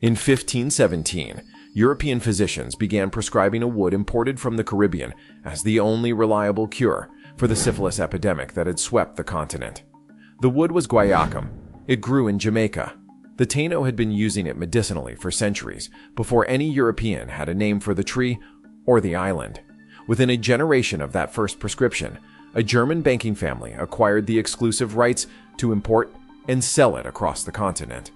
In 1517, European physicians began prescribing a wood imported from the Caribbean as the only reliable cure for the syphilis epidemic that had swept the continent. The wood was guaiacum. It grew in Jamaica. The Taino had been using it medicinally for centuries before any European had a name for the tree or the island. Within a generation of that first prescription, a German banking family acquired the exclusive rights to import and sell it across the continent.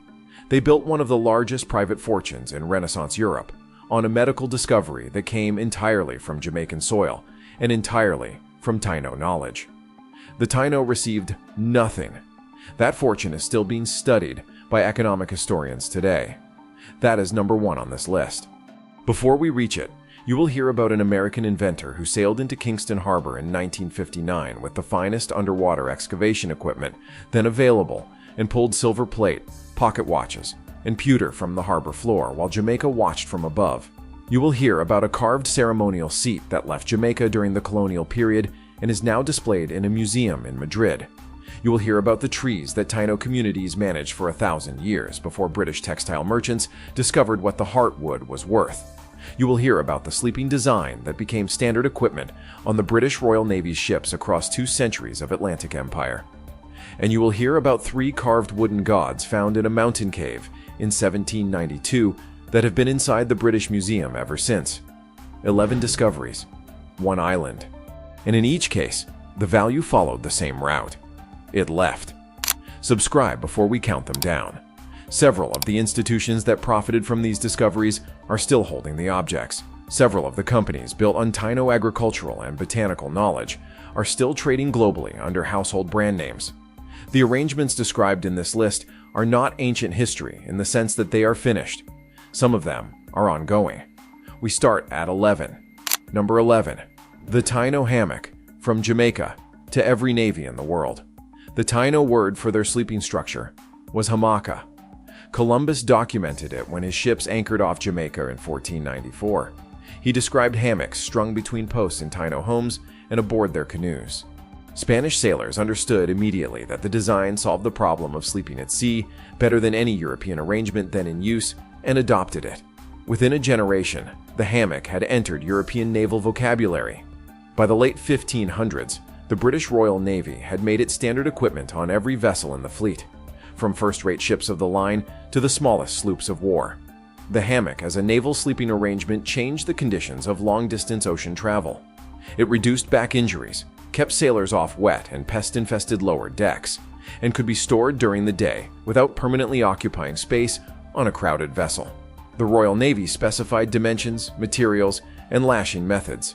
They built one of the largest private fortunes in Renaissance Europe on a medical discovery that came entirely from Jamaican soil and entirely from Taino knowledge. The Taino received nothing. That fortune is still being studied by economic historians today. That is number 1 on this list. Before we reach it, you will hear about an American inventor who sailed into Kingston Harbor in 1959 with the finest underwater excavation equipment then available and pulled silver plate, pocket watches, and pewter from the harbor floor while Jamaica watched from above. You will hear about a carved ceremonial seat that left Jamaica during the colonial period and is now displayed in a museum in Madrid. You will hear about the trees that Taino communities managed for 1,000 years before British textile merchants discovered what the heartwood was worth. You will hear about the sleeping design that became standard equipment on the British Royal Navy's ships across 2 centuries of Atlantic Empire. And you will hear about 3 carved wooden gods found in a mountain cave in 1792 that have been inside the British Museum ever since. 11 discoveries, 1 island. And in each case, the value followed the same route. It left. Subscribe before we count them down. Several of the institutions that profited from these discoveries are still holding the objects. Several of the companies built on Taino agricultural and botanical knowledge are still trading globally under household brand names. The arrangements described in this list are not ancient history in the sense that they are finished. Some of them are ongoing. We start at 11. Number 11. The Taino hammock, from Jamaica to every navy in the world. The Taino word for their sleeping structure was hammock. Columbus documented it when his ships anchored off Jamaica in 1494. He described hammocks strung between posts in Taino homes and aboard their canoes. Spanish sailors understood immediately that the design solved the problem of sleeping at sea better than any European arrangement then in use and adopted it. Within a generation, the hammock had entered European naval vocabulary. By the late 1500s, the British Royal Navy had made it standard equipment on every vessel in the fleet, from first-rate ships of the line to the smallest sloops of war. The hammock as a naval sleeping arrangement changed the conditions of long-distance ocean travel. It reduced back injuries, kept sailors off wet and pest-infested lower decks, and could be stored during the day without permanently occupying space on a crowded vessel. The Royal Navy specified dimensions, materials, and lashing methods.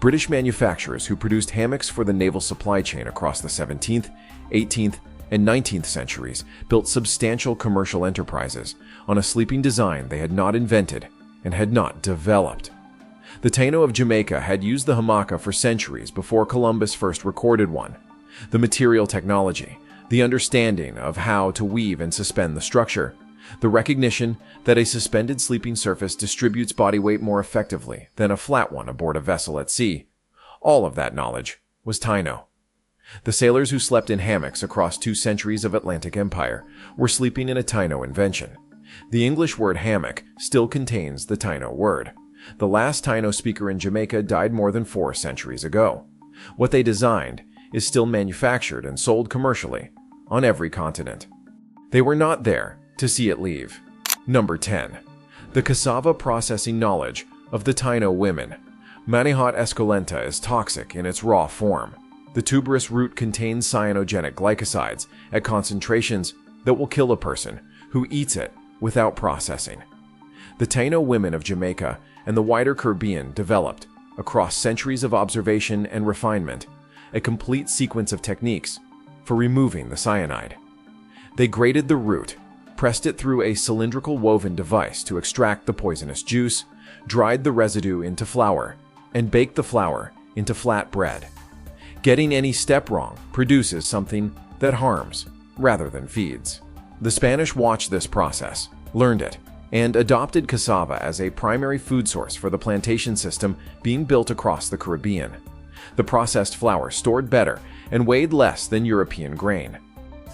British manufacturers who produced hammocks for the naval supply chain across the 17th, 18th, and 19th centuries built substantial commercial enterprises on a sleeping design they had not invented and had not developed. The Taino of Jamaica had used the hammock for centuries before Columbus first recorded one. The material technology, the understanding of how to weave and suspend the structure, the recognition that a suspended sleeping surface distributes body weight more effectively than a flat one aboard a vessel at sea, all of that knowledge was Taino. The sailors who slept in hammocks across 2 centuries of Atlantic Empire were sleeping in a Taino invention. The English word hammock still contains the Taino word. The last Taino speaker in Jamaica died more than 4 centuries ago. What they designed is still manufactured and sold commercially on every continent. They were not there to see it leave. Number 10. The cassava processing knowledge of the Taino women. Manihot esculenta is toxic in its raw form. The tuberous root contains cyanogenic glycosides at concentrations that will kill a person who eats it without processing. The Taino women of Jamaica and the wider Caribbean developed, across centuries of observation and refinement, a complete sequence of techniques for removing the cyanide. They grated the root, pressed it through a cylindrical woven device to extract the poisonous juice, dried the residue into flour, and baked the flour into flat bread. Getting any step wrong produces something that harms rather than feeds. The Spanish watched this process, learned it, and adopted cassava as a primary food source for the plantation system being built across the Caribbean. The processed flour stored better and weighed less than European grain.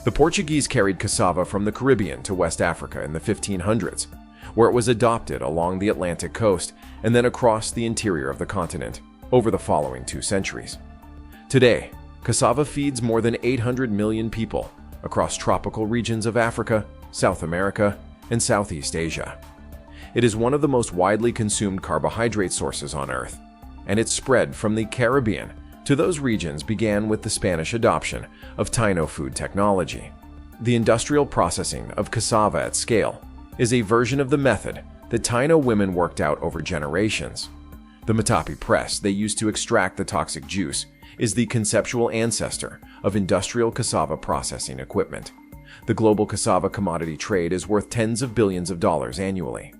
The Portuguese carried cassava from the Caribbean to West Africa in the 1500s. where it was adopted along the Atlantic coast and then across the interior of the continent over the following 2 centuries. Today, cassava feeds more than 800 million people across tropical regions of Africa, South America, and Southeast Asia. It is one of the most widely consumed carbohydrate sources on Earth, and its spread from the Caribbean to those regions began with the Spanish adoption of Taino food technology. The industrial processing of cassava at scale is a version of the method that Taino women worked out over generations. The matapi press they used to extract the toxic juice is the conceptual ancestor of industrial cassava processing equipment. The global cassava commodity trade is worth tens of billions of dollars annually.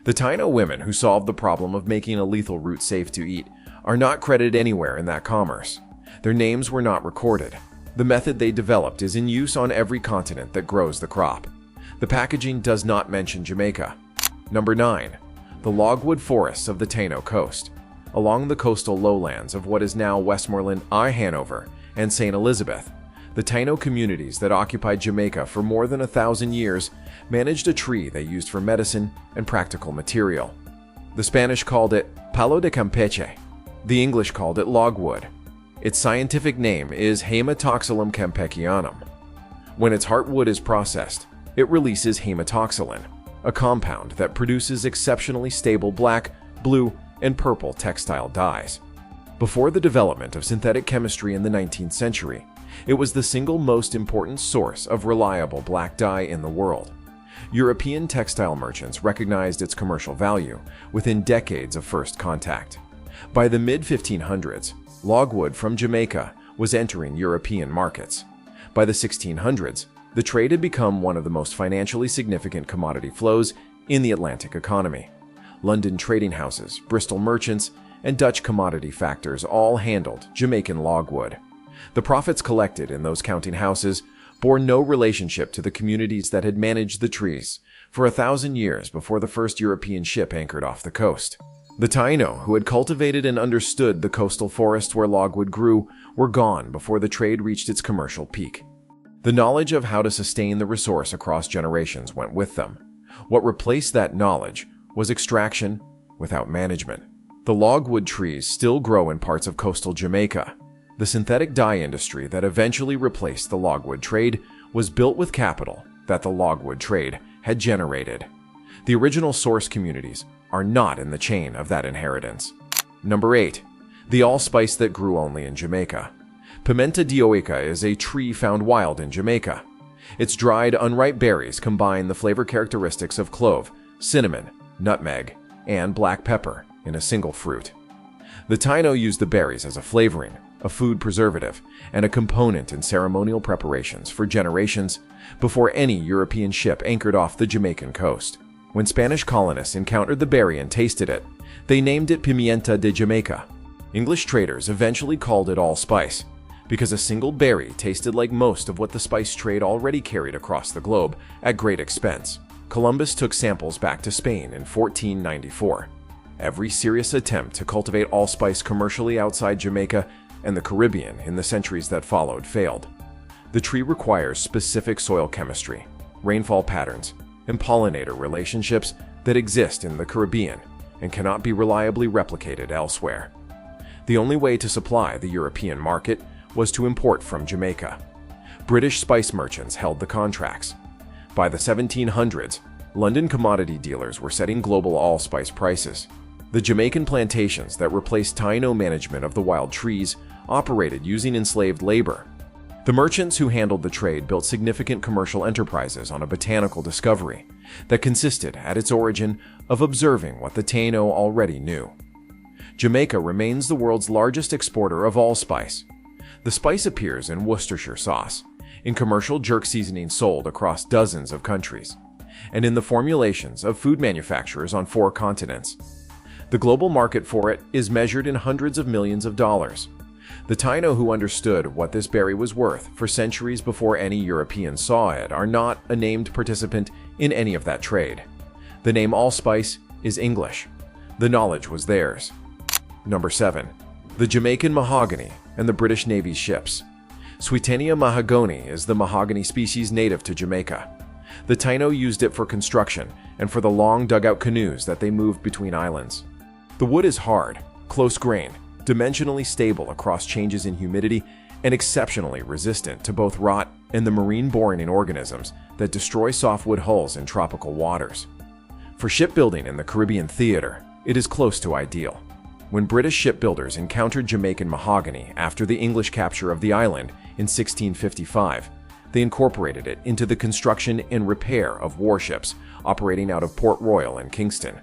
The Taino women who solved the problem of making a lethal root safe to eat are not credited anywhere in that commerce. Their names were not recorded. The method they developed is in use on every continent that grows the crop. The packaging does not mention Jamaica. Number 9. The logwood forests of the Taino coast. Along the coastal lowlands of what is now Westmoreland, Hanover, and St. Elizabeth, the Taino communities that occupied Jamaica for more than 1,000 years managed a tree they used for medicine and practical material. The Spanish called it palo de campeche. The English called it logwood. Its scientific name is Haematoxylum campechianum. When its heartwood is processed, it releases haematoxylin, a compound that produces exceptionally stable black, blue, and purple textile dyes. Before the development of synthetic chemistry in the 19th century, it was the single most important source of reliable black dye in the world. European textile merchants recognized its commercial value within decades of first contact. By the mid-1500s, logwood from Jamaica was entering European markets. By the 1600s, the trade had become one of the most financially significant commodity flows in the Atlantic economy. London trading houses, Bristol merchants, and Dutch commodity factors all handled Jamaican logwood. The profits collected in those counting houses bore no relationship to the communities that had managed the trees for 1,000 years before the first European ship anchored off the coast. The Taino, who had cultivated and understood the coastal forests where logwood grew, were gone before the trade reached its commercial peak. The knowledge of how to sustain the resource across generations went with them. What replaced that knowledge was extraction without management. The logwood trees still grow in parts of coastal Jamaica. The synthetic dye industry that eventually replaced the logwood trade was built with capital that the logwood trade had generated. The original source communities are not in the chain of that inheritance. Number 8. The allspice that grew only in Jamaica. Pimenta dioica is a tree found wild in Jamaica. Its dried, unripe berries combine the flavor characteristics of clove, cinnamon, nutmeg, and black pepper in a single fruit. The Taino used the berries as a flavoring, a food preservative, and a component in ceremonial preparations for generations before any European ship anchored off the Jamaican coast. When Spanish colonists encountered the berry and tasted it, they named it Pimienta de Jamaica. English traders eventually called it allspice, because a single berry tasted like most of what the spice trade already carried across the globe at great expense. Columbus took samples back to Spain in 1494. Every serious attempt to cultivate allspice commercially outside Jamaica and the Caribbean in the centuries that followed failed. The tree requires specific soil chemistry, rainfall patterns, and pollinator relationships that exist in the Caribbean and cannot be reliably replicated elsewhere. The only way to supply the European market was to import from Jamaica. British spice merchants held the contracts. By the 1700s, London commodity dealers were setting global allspice prices. The Jamaican plantations that replaced Taino management of the wild trees operated using enslaved labor. The merchants who handled the trade built significant commercial enterprises on a botanical discovery that consisted, at its origin, of observing what the Taino already knew. Jamaica remains the world's largest exporter of allspice. The spice appears in Worcestershire sauce, in commercial jerk seasoning sold across dozens of countries, and in the formulations of food manufacturers on 4 continents. The global market for it is measured in hundreds of millions of dollars. The Taino, who understood what this berry was worth for centuries before any European saw it, are not a named participant in any of that trade. The name allspice is English. The knowledge was theirs. Number 7. The Jamaican mahogany and the British Navy's ships. Swietenia mahogany is the mahogany species native to Jamaica. The Taino used it for construction and for the long dugout canoes that they moved between islands. The wood is hard, close-grained, dimensionally stable across changes in humidity, and exceptionally resistant to both rot and the marine-borne organisms that destroy softwood hulls in tropical waters. For shipbuilding in the Caribbean theater, it is close to ideal. When British shipbuilders encountered Jamaican mahogany after the English capture of the island in 1655, they incorporated it into the construction and repair of warships operating out of Port Royal and Kingston.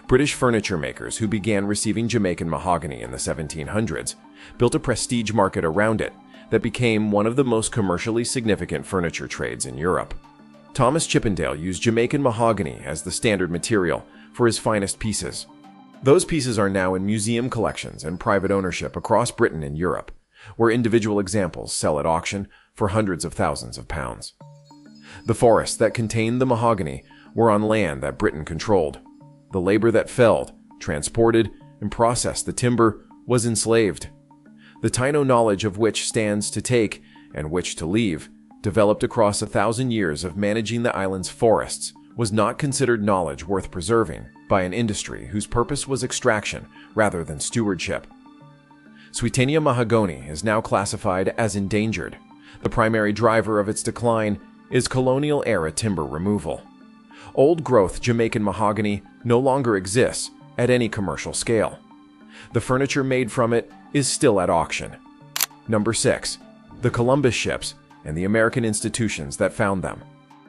British furniture makers who began receiving Jamaican mahogany in the 1700s built a prestige market around it that became one of the most commercially significant furniture trades in Europe. Thomas Chippendale used Jamaican mahogany as the standard material for his finest pieces. Those pieces are now in museum collections and private ownership across Britain and Europe, where individual examples sell at auction for hundreds of thousands of pounds. The forests that contained the mahogany were on land that Britain controlled. The labor that felled, transported, and processed the timber was enslaved. The Taino knowledge of which stands to take and which to leave, developed across 1,000 years of managing the island's forests, was not considered knowledge worth preserving by an industry whose purpose was extraction rather than stewardship. Swietenia mahogany is now classified as endangered. The primary driver of its decline is colonial-era timber removal. Old-growth Jamaican mahogany no longer exists at any commercial scale. The furniture made from it is still at auction. Number 6. The Columbus ships and the American institutions that found them.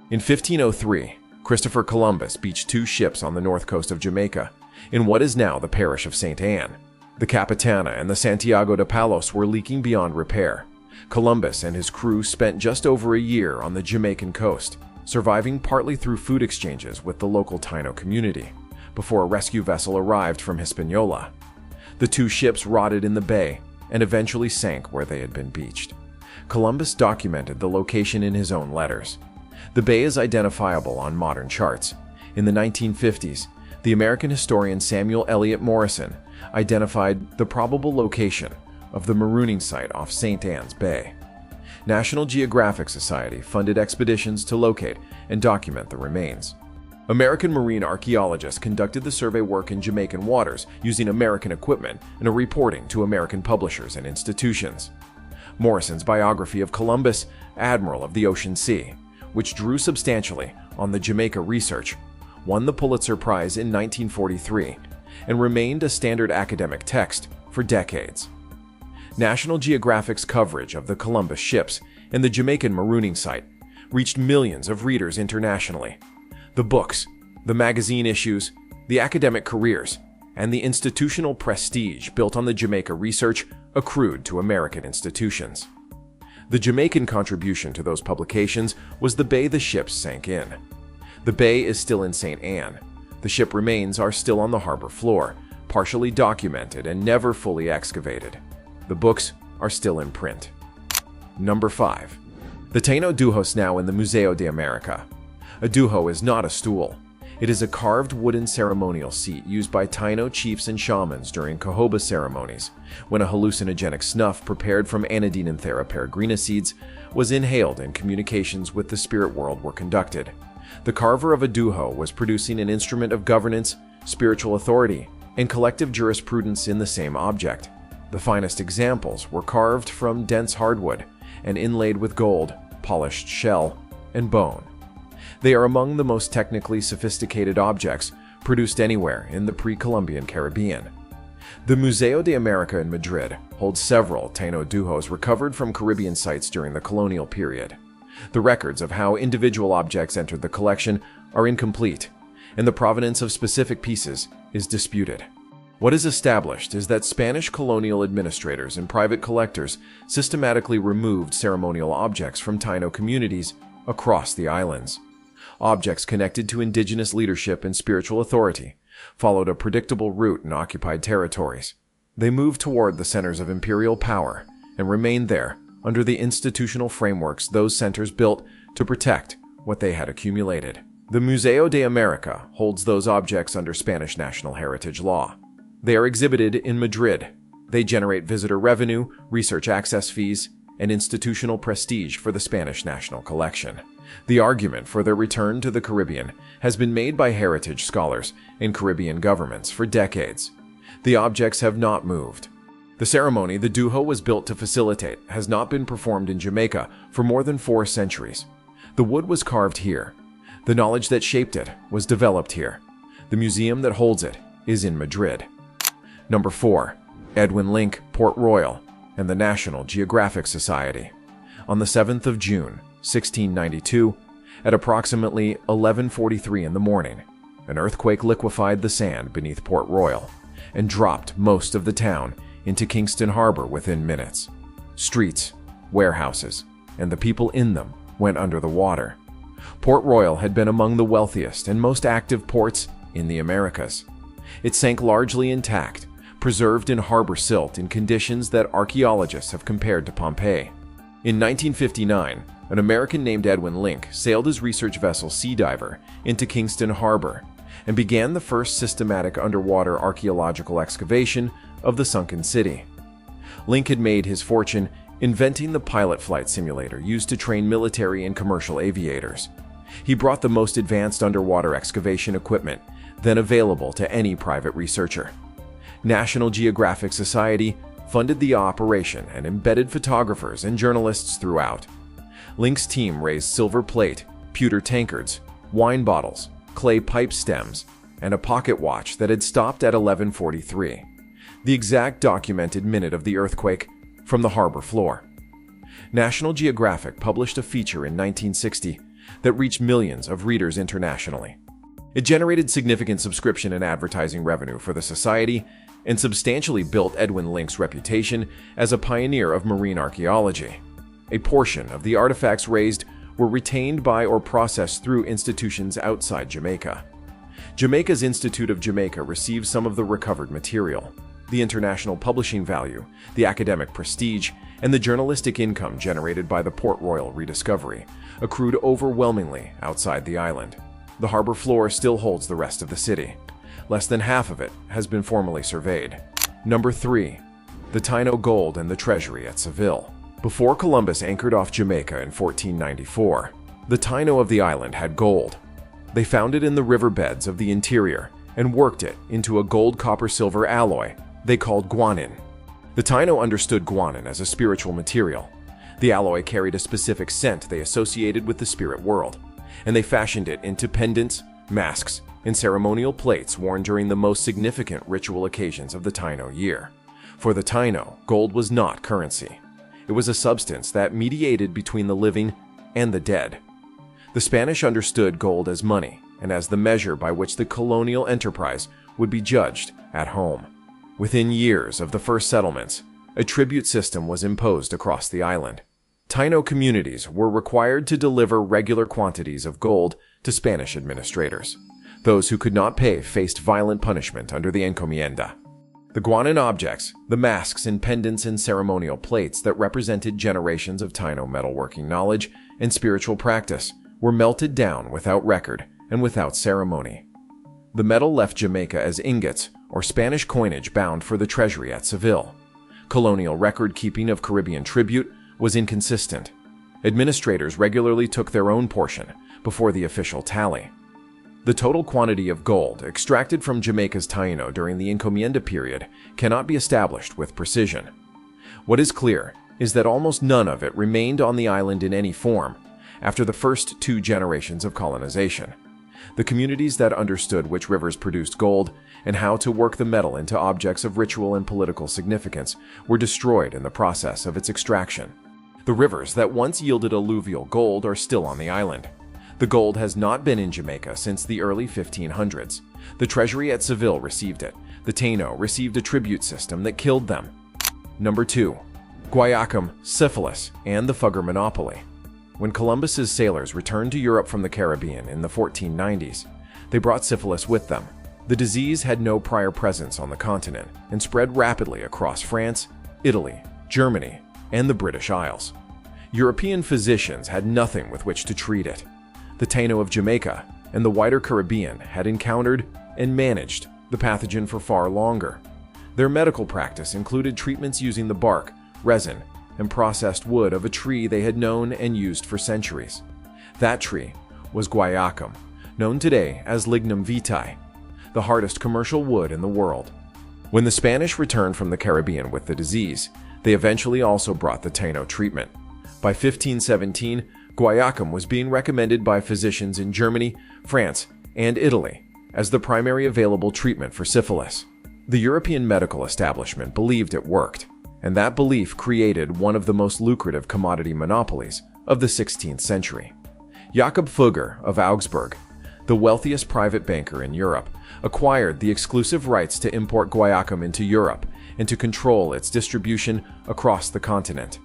In 1503, Christopher Columbus beached 2 ships on the north coast of Jamaica, in what is now the parish of St. Anne. The Capitana and the Santiago de Palos were leaking beyond repair. Columbus and his crew spent just over a year on the Jamaican coast, surviving partly through food exchanges with the local Taino community, before a rescue vessel arrived from Hispaniola. The 2 ships rotted in the bay and eventually sank where they had been beached. Columbus documented the location in his own letters. The bay is identifiable on modern charts. In the 1950s, the American historian Samuel Eliot Morison identified the probable location of the marooning site off St. Anne's Bay. National Geographic Society funded expeditions to locate and document the remains. American marine archaeologists conducted the survey work in Jamaican waters using American equipment and are reporting to American publishers and institutions. Morrison's biography of Columbus, Admiral of the Ocean Sea, which drew substantially on the Jamaica research, won the Pulitzer Prize in 1943 and remained a standard academic text for decades. National Geographic's coverage of the Columbus ships and the Jamaican marooning site reached millions of readers internationally. The books, the magazine issues, the academic careers, and the institutional prestige built on the Jamaica research accrued to American institutions. The Jamaican contribution to those publications was the bay the ships sank in. The bay is still in St. Anne. The ship remains are still on the harbor floor, partially documented and never fully excavated. The books are still in print. Number 5. The Taino duhos now in the Museo de America. A duho is not a stool. It is a carved wooden ceremonial seat used by Taino chiefs and shamans during cahoba ceremonies, when a hallucinogenic snuff prepared from Anodinanthera peregrina seeds was inhaled and communications with the spirit world were conducted. The carver of a duho was producing an instrument of governance, spiritual authority, and collective jurisprudence in the same object. The finest examples were carved from dense hardwood and inlaid with gold, polished shell, and bone. They are among the most technically sophisticated objects produced anywhere in the pre-Columbian Caribbean. The Museo de America in Madrid holds several Taino duhos recovered from Caribbean sites during the colonial period. The records of how individual objects entered the collection are incomplete, and the provenance of specific pieces is disputed. What is established is that Spanish colonial administrators and private collectors systematically removed ceremonial objects from Taino communities across the islands. Objects connected to indigenous leadership and spiritual authority followed a predictable route in occupied territories. They moved toward the centers of imperial power and remained there under the institutional frameworks those centers built to protect what they had accumulated. The Museo de America holds those objects under Spanish national heritage law. They are exhibited in Madrid. They generate visitor revenue, research access fees, and institutional prestige for the Spanish national collection. The argument for their return to the Caribbean has been made by heritage scholars and Caribbean governments for decades. The objects have not moved. The ceremony the duho was built to facilitate has not been performed in Jamaica for more than 4 centuries. The wood was carved here. The knowledge that shaped it was developed here. The museum that holds it is in Madrid. Number 4. Edwin Link, Port Royal, and the National Geographic Society. On the 7th of June, 1692, at approximately 11:43 in the morning, an earthquake liquefied the sand beneath Port Royal and dropped most of the town into Kingston Harbor within minutes. Streets, warehouses, and the people in them went under the water. Port Royal had been among the wealthiest and most active ports in the Americas. It sank largely intact, preserved in harbor silt in conditions that archaeologists have compared to Pompeii. In 1959, an American named Edwin Link sailed his research vessel Sea Diver into Kingston Harbor and began the first systematic underwater archaeological excavation of the sunken city. Link had made his fortune inventing the pilot flight simulator used to train military and commercial aviators. He brought the most advanced underwater excavation equipment then available to any private researcher. National Geographic Society funded the operation and embedded photographers and journalists throughout. Link's team raised silver plate, pewter tankards, wine bottles, clay pipe stems, and a pocket watch that had stopped at 11:43, the exact documented minute of the earthquake, from the harbor floor. National Geographic published a feature in 1960 that reached millions of readers internationally. It generated significant subscription and advertising revenue for the society and substantially built Edwin Link's reputation as a pioneer of marine archaeology. A portion of the artifacts raised were retained by or processed through institutions outside Jamaica. Jamaica's Institute of Jamaica received some of the recovered material. The international publishing value, the academic prestige, and the journalistic income generated by the Port Royal rediscovery accrued overwhelmingly outside the island. The harbor floor still holds the rest of the city. Less than half of it has been formally surveyed. Number 3. The Taino gold and the treasury at Seville. Before Columbus anchored off Jamaica in 1494, the Taino of the island had gold. They found it in the riverbeds of the interior and worked it into a gold-copper-silver alloy they called guanin. The Taino understood guanin as a spiritual material. The alloy carried a specific scent they associated with the spirit world, and they fashioned it into pendants, masks, and ceremonial plates worn during the most significant ritual occasions of the Taino year. For the Taino, gold was not currency. It was a substance that mediated between the living and the dead. The Spanish understood gold as money and as the measure by which the colonial enterprise would be judged at home. Within years of the first settlements, a tribute system was imposed across the island. Taino communities were required to deliver regular quantities of gold to Spanish administrators. Those who could not pay faced violent punishment under the encomienda. The guanin objects, the masks and pendants and ceremonial plates that represented generations of Taino metalworking knowledge and spiritual practice, were melted down without record and without ceremony. The metal left Jamaica as ingots or Spanish coinage bound for the treasury at Seville. Colonial record-keeping of Caribbean tribute was inconsistent. Administrators regularly took their own portion before the official tally. The total quantity of gold extracted from Jamaica's Taino during the encomienda period cannot be established with precision. What is clear is that almost none of it remained on the island in any form after the first 2 generations of colonization. The communities that understood which rivers produced gold and how to work the metal into objects of ritual and political significance were destroyed in the process of its extraction. The rivers that once yielded alluvial gold are still on the island. The gold has not been in Jamaica since the early 1500s. The treasury at Seville received it. The Taino received a tribute system that killed them. Number 2. Guaiacum, syphilis, and the Fugger monopoly. When Columbus's sailors returned to Europe from the Caribbean in the 1490s, they brought syphilis with them. The disease had no prior presence on the continent and spread rapidly across France, Italy, Germany, and the British Isles. European physicians had nothing with which to treat it. The Taino of Jamaica and the wider Caribbean had encountered and managed the pathogen for far longer. Their medical practice included treatments using the bark, resin, and processed wood of a tree they had known and used for centuries. That tree was guaiacum, known today as lignum vitae, the hardest commercial wood in the world. When the Spanish returned from the Caribbean with the disease, they eventually also brought the Taino treatment. By 1517, guaiacum was being recommended by physicians in Germany, France, and Italy as the primary available treatment for syphilis. The European medical establishment believed it worked, and that belief created one of the most lucrative commodity monopolies of the 16th century. Jakob Fugger of Augsburg, the wealthiest private banker in Europe, acquired the exclusive rights to import guaiacum into Europe and to control its distribution across the continent.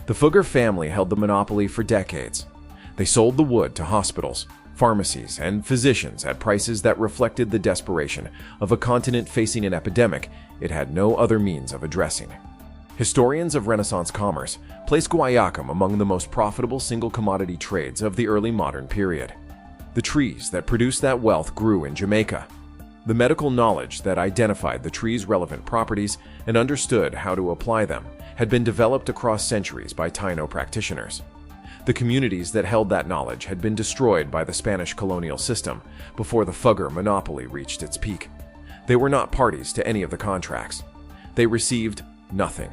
The Fugger family held the monopoly for decades. They sold the wood to hospitals, pharmacies, and physicians at prices that reflected the desperation of a continent facing an epidemic it had no other means of addressing. Historians of Renaissance commerce place guaiacum among the most profitable single commodity trades of the early modern period. The trees that produced that wealth grew in Jamaica. The medical knowledge that identified the tree's relevant properties and understood how to apply them had been developed across centuries by Taino practitioners. The communities that held that knowledge had been destroyed by the Spanish colonial system before the Fugger monopoly reached its peak. They were not parties to any of the contracts. They received nothing.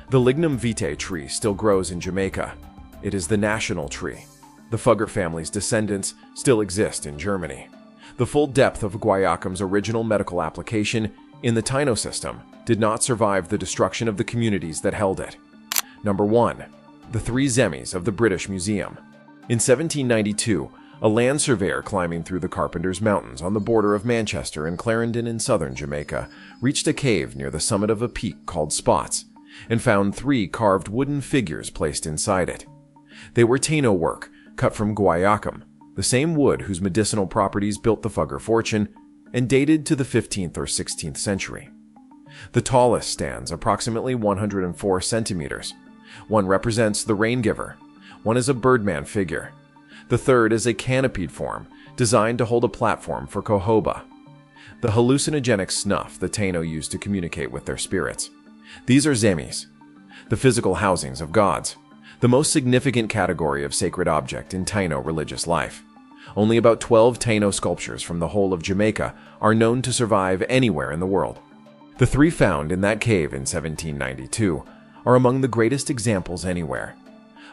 The lignum vitae tree still grows in Jamaica. It is the national tree. The Fugger family's descendants still exist in Germany. The full depth of guaiacum's original medical application in the Taino system did not survive the destruction of the communities that held it. Number 1. The three zemis of the British Museum. In 1792, a land surveyor climbing through the Carpenter's Mountains on the border of Manchester and Clarendon in southern Jamaica reached a cave near the summit of a peak called Spots and found 3 carved wooden figures placed inside it. They were Taino work, cut from guaiacum, the same wood whose medicinal properties built the Fugger fortune, and dated to the 15th or 16th century. The tallest stands approximately 104 centimeters. One represents the rain giver. One is a birdman figure. The third is a canopied form designed to hold a platform for cohoba, the hallucinogenic snuff the Taino used to communicate with their spirits. These are zemis, the physical housings of gods, the most significant category of sacred object in Taino religious life. Only about 12 Taino sculptures from the whole of Jamaica are known to survive anywhere in the world. The 3 found in that cave in 1792 are among the greatest examples anywhere.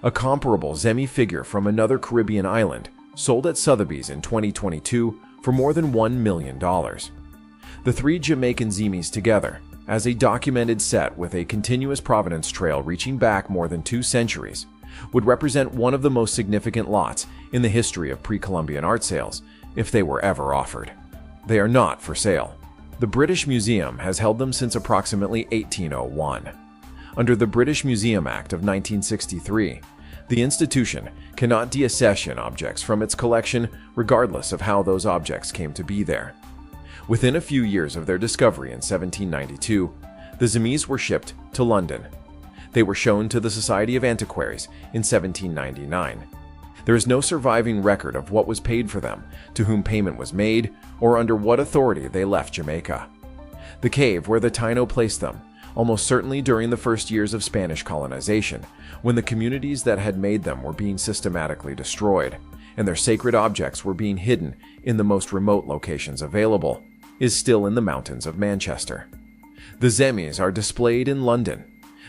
A comparable zemi figure from another Caribbean island sold at Sotheby's in 2022 for more than $1 million. The 3 Jamaican zemis together, as a documented set with a continuous provenance trail reaching back more than 2 centuries, would represent one of the most significant lots in the history of pre-Columbian art sales, if they were ever offered. They are not for sale. The British Museum has held them since approximately 1801. Under the British Museum Act of 1963, the institution cannot deaccession objects from its collection regardless of how those objects came to be there. Within a few years of their discovery in 1792, the zemis were shipped to London. They were shown to the Society of Antiquaries in 1799. There is no surviving record of what was paid for them, to whom payment was made, or under what authority they left Jamaica. The cave where the Taino placed them, almost certainly during the first years of Spanish colonization, when the communities that had made them were being systematically destroyed, and their sacred objects were being hidden in the most remote locations available, is still in the mountains of Manchester. The zemis are displayed in London.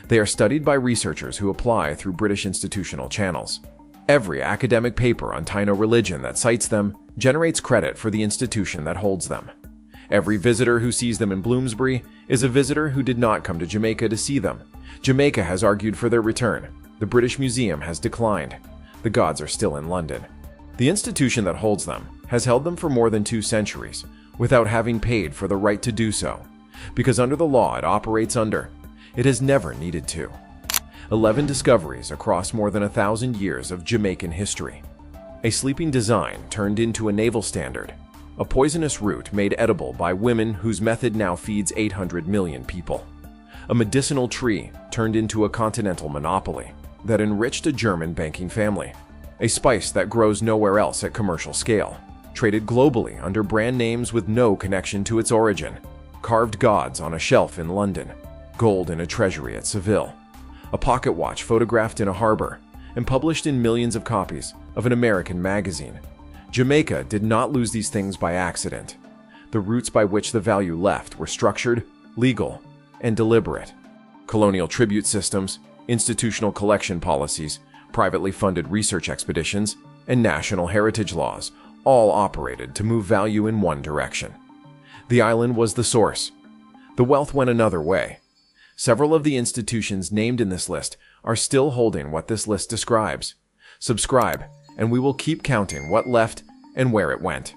They are studied by researchers who apply through British institutional channels. Every academic paper on Taino religion that cites them generates credit for the institution that holds them. Every visitor who sees them in Bloomsbury is a visitor who did not come to Jamaica to see them. Jamaica has argued for their return. The British Museum has declined. The gods are still in London. The institution that holds them has held them for more than 2 centuries, without having paid for the right to do so, because under the law it operates under, it has never needed to. 11 discoveries across more than 1,000 years of Jamaican history. A sleeping design turned into a naval standard. A poisonous root made edible by women whose method now feeds 800 million people. A medicinal tree turned into a continental monopoly that enriched a German banking family. A spice that grows nowhere else at commercial scale, traded globally under brand names with no connection to its origin. Carved gods on a shelf in London, gold in a treasury at Seville, a pocket watch photographed in a harbor, and published in millions of copies of an American magazine. Jamaica did not lose these things by accident. The routes by which the value left were structured, legal, and deliberate. Colonial tribute systems, institutional collection policies, privately funded research expeditions, and national heritage laws all operated to move value in one direction. The island was the source. The wealth went another way. Several of the institutions named in this list are still holding what this list describes. Subscribe, and we will keep counting what left and where it went.